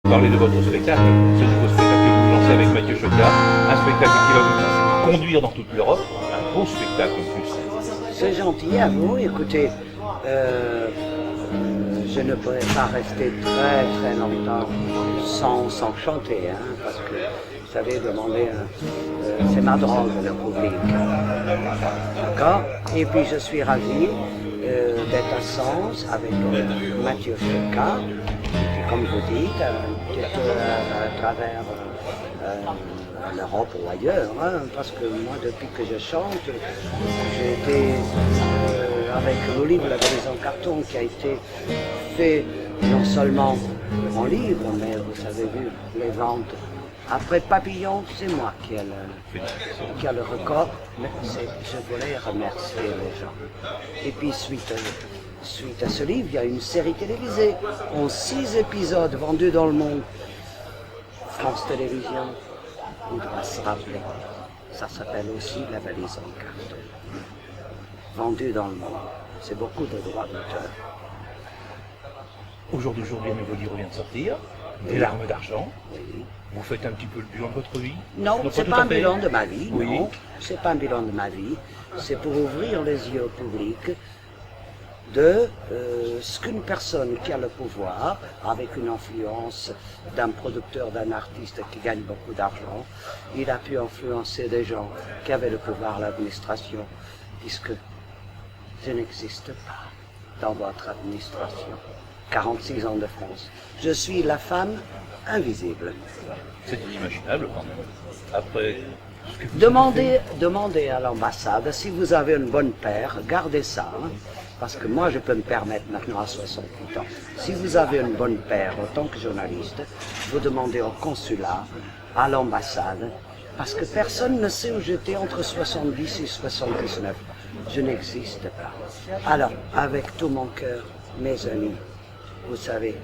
Parlez de votre spectacle, ce nouveau spectacle que vous lancez avec Mathieu Choquia, un spectacle qui va vous conduire dans toute l'Europe, un beau spectacle en plus. C'est gentil à vous, écoutez, je ne pourrais pas rester très longtemps sans chanter, hein, parce que vous savez, demander, c'est ma drogue, le public. D'accord? Et puis je suis ravi d'être à Sens avec Mathieu Choquia, et comme vous dites, à travers l'Europe ou ailleurs, hein, parce que moi, depuis que je chante, j'ai été avec le livre La valise en carton qui a été fait non seulement en livre, mais vous avez vu les ventes. Après Papillon, c'est moi qui a le record, mais je voulais remercier les gens. Et puis suite à ce livre, il y a une série télévisée en 6 épisodes vendus dans le monde. France Télévisions, on doit se rappeler. Ça s'appelle aussi La valise en carton. Vendu dans le monde. C'est beaucoup de droits d'auteur. Au jour d'aujourd'hui, un nouveau livre vient de sortir, Des larmes d'argent. Oui. Vous faites un petit peu le bilan de votre vie? Non, c'est tout pas à un fait. bilan de ma vie, Oui. non. C'est pas un bilan de ma vie. C'est pour ouvrir les yeux au public de ce qu'une personne qui a le pouvoir, avec une influence d'un producteur, d'un artiste qui gagne beaucoup d'argent, il a pu influencer des gens qui avaient le pouvoir, l'administration, puisque je n'existe pas dans votre administration. 46 ans de France. Je suis la femme invisible. C'est inimaginable quand même. Après ce que vous avez fait. Demandez à l'ambassade si vous avez une bonne paire, gardez ça, hein, parce que moi je peux me permettre maintenant à 68 ans. Si vous avez une bonne paire en tant que journaliste, vous demandez au consulat, à l'ambassade, parce que personne ne sait où j'étais entre 70 et 79. Je n'existe pas. Alors, avec tout mon cœur, mes amis, vous savez,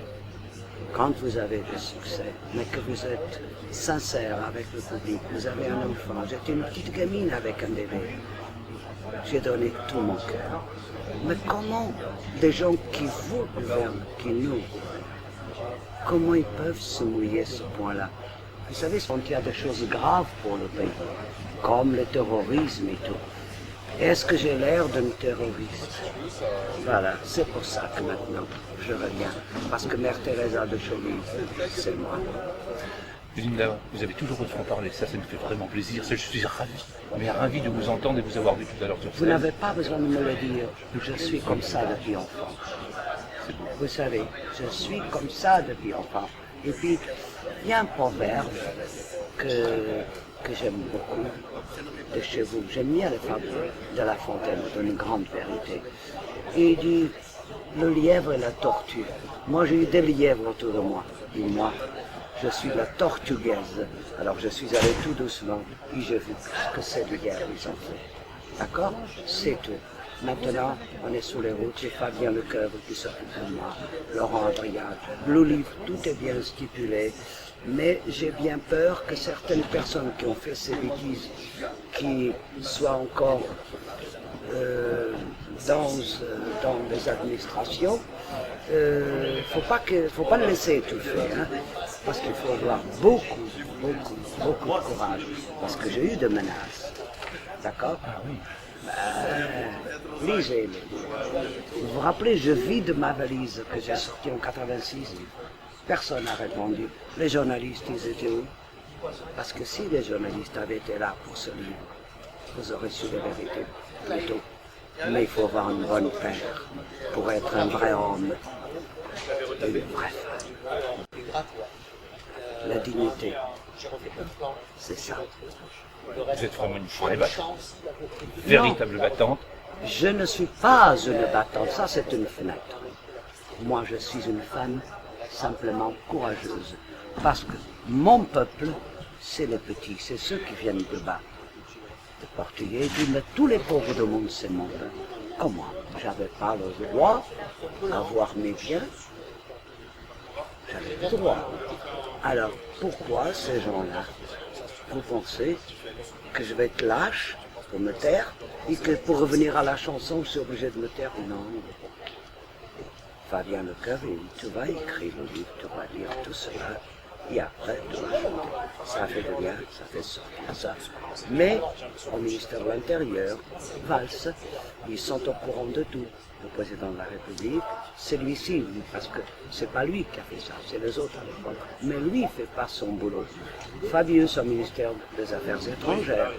quand vous avez du succès, mais que vous êtes sincère avec le public, vous avez un enfant, j'étais une petite gamine avec un bébé, j'ai donné tout mon cœur. Mais comment des gens qui vous gouvernent, qui nous, comment ils peuvent se mouiller à ce point-là? Vous savez, quand il y a des choses graves pour le pays, comme le terrorisme et tout, est-ce que j'ai l'air d'un terroriste? Voilà, c'est pour ça que maintenant je reviens. Parce que Mère Teresa de Chauny, c'est moi. Linda, vous avez toujours votre franc-parler, ça me fait vraiment plaisir. Je suis ravi de vous entendre et de vous avoir vu tout à l'heure sur Vous scène. n'avez pas besoin de me le dire, je suis comme ça depuis enfant. Vous savez, je suis comme ça depuis enfant. Et puis, il y a un proverbe que j'aime beaucoup de chez vous. J'aime bien les fables de La Fontaine, d'une grande vérité. Et il dit, le lièvre et la tortue. Moi, j'ai eu des lièvres autour de moi. Et moi, je suis la tortugaise. Alors, je suis allé tout doucement et j'ai vu ce que c'est du lièvre, ils ont fait. D'accord? C'est tout. Maintenant, on est sous les routes, j'ai Fabien Lecoeur qui s'occupe de moi, Laurent Adrien, le livre, tout est bien stipulé, mais j'ai bien peur que certaines personnes qui ont fait ces bêtises, qui soient encore dans les administrations, faut pas le laisser étouffer, hein, parce qu'il faut avoir beaucoup de courage, parce que j'ai eu des menaces, d'accord? Ah oui. Lisez. Vous vous rappelez, je vide ma valise que j'ai sortie en 86. Personne n'a répondu. Les journalistes, ils étaient où? Parce que si les journalistes avaient été là pour ce livre, vous aurez su la vérité plus tôt. Mais il faut avoir une bonne paire pour être un vrai homme et une vraie femme. La dignité, c'est ça. Vous êtes vraiment une vraie battante, véritable battante. Je ne suis pas une battante, ça c'est une fenêtre. Moi je suis une femme simplement courageuse. Parce que mon peuple, c'est les petits, c'est ceux qui viennent de bas. Les Portugais disent, mais tous les pauvres du monde, c'est mon peuple. Comme moi, j'avais pas le droit d'avoir mes biens. J'avais le droit. Alors, pourquoi ces gens-là, vous pensez que je vais être lâche pour me taire et que pour revenir à la chanson, je suis obligé de me taire? Non. Fabien Lecoeur, tu vas écrire le livre, tu vas dire tout cela. Et après, tout va chanter. Ça fait de bien, ça fait sortir ça. Mais au ministère de l'Intérieur, Valls, ils sont au courant de tout. Le président de la République, c'est lui-ci, parce que c'est pas lui qui a fait ça, c'est les autres à l'époque. Mais lui ne fait pas son boulot. Fabius au ministère des Affaires étrangères.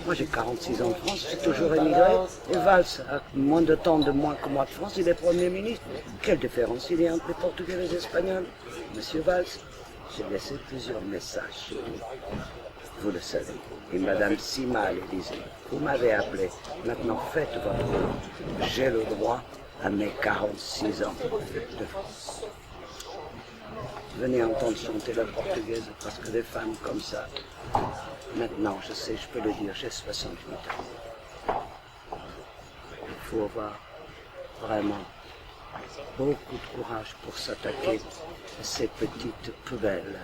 Moi j'ai 46 ans en France, j'ai toujours émigré. Et Valls a moins de temps de moins que moi de France, il est Premier ministre. Quelle différence il y a entre les Portugais et les Espagnols? Monsieur Valls, j'ai laissé plusieurs messages chez lui. Vous le savez. Et Madame Sima le disait, vous m'avez appelé, maintenant faites votre boulot. J'ai le droit à mes 46 ans de France. Venez entendre chanter la portugaise, parce que des femmes comme ça, maintenant je sais, je peux le dire, j'ai 68 ans. Il faut avoir vraiment beaucoup de courage pour s'attaquer à ces petites poubelles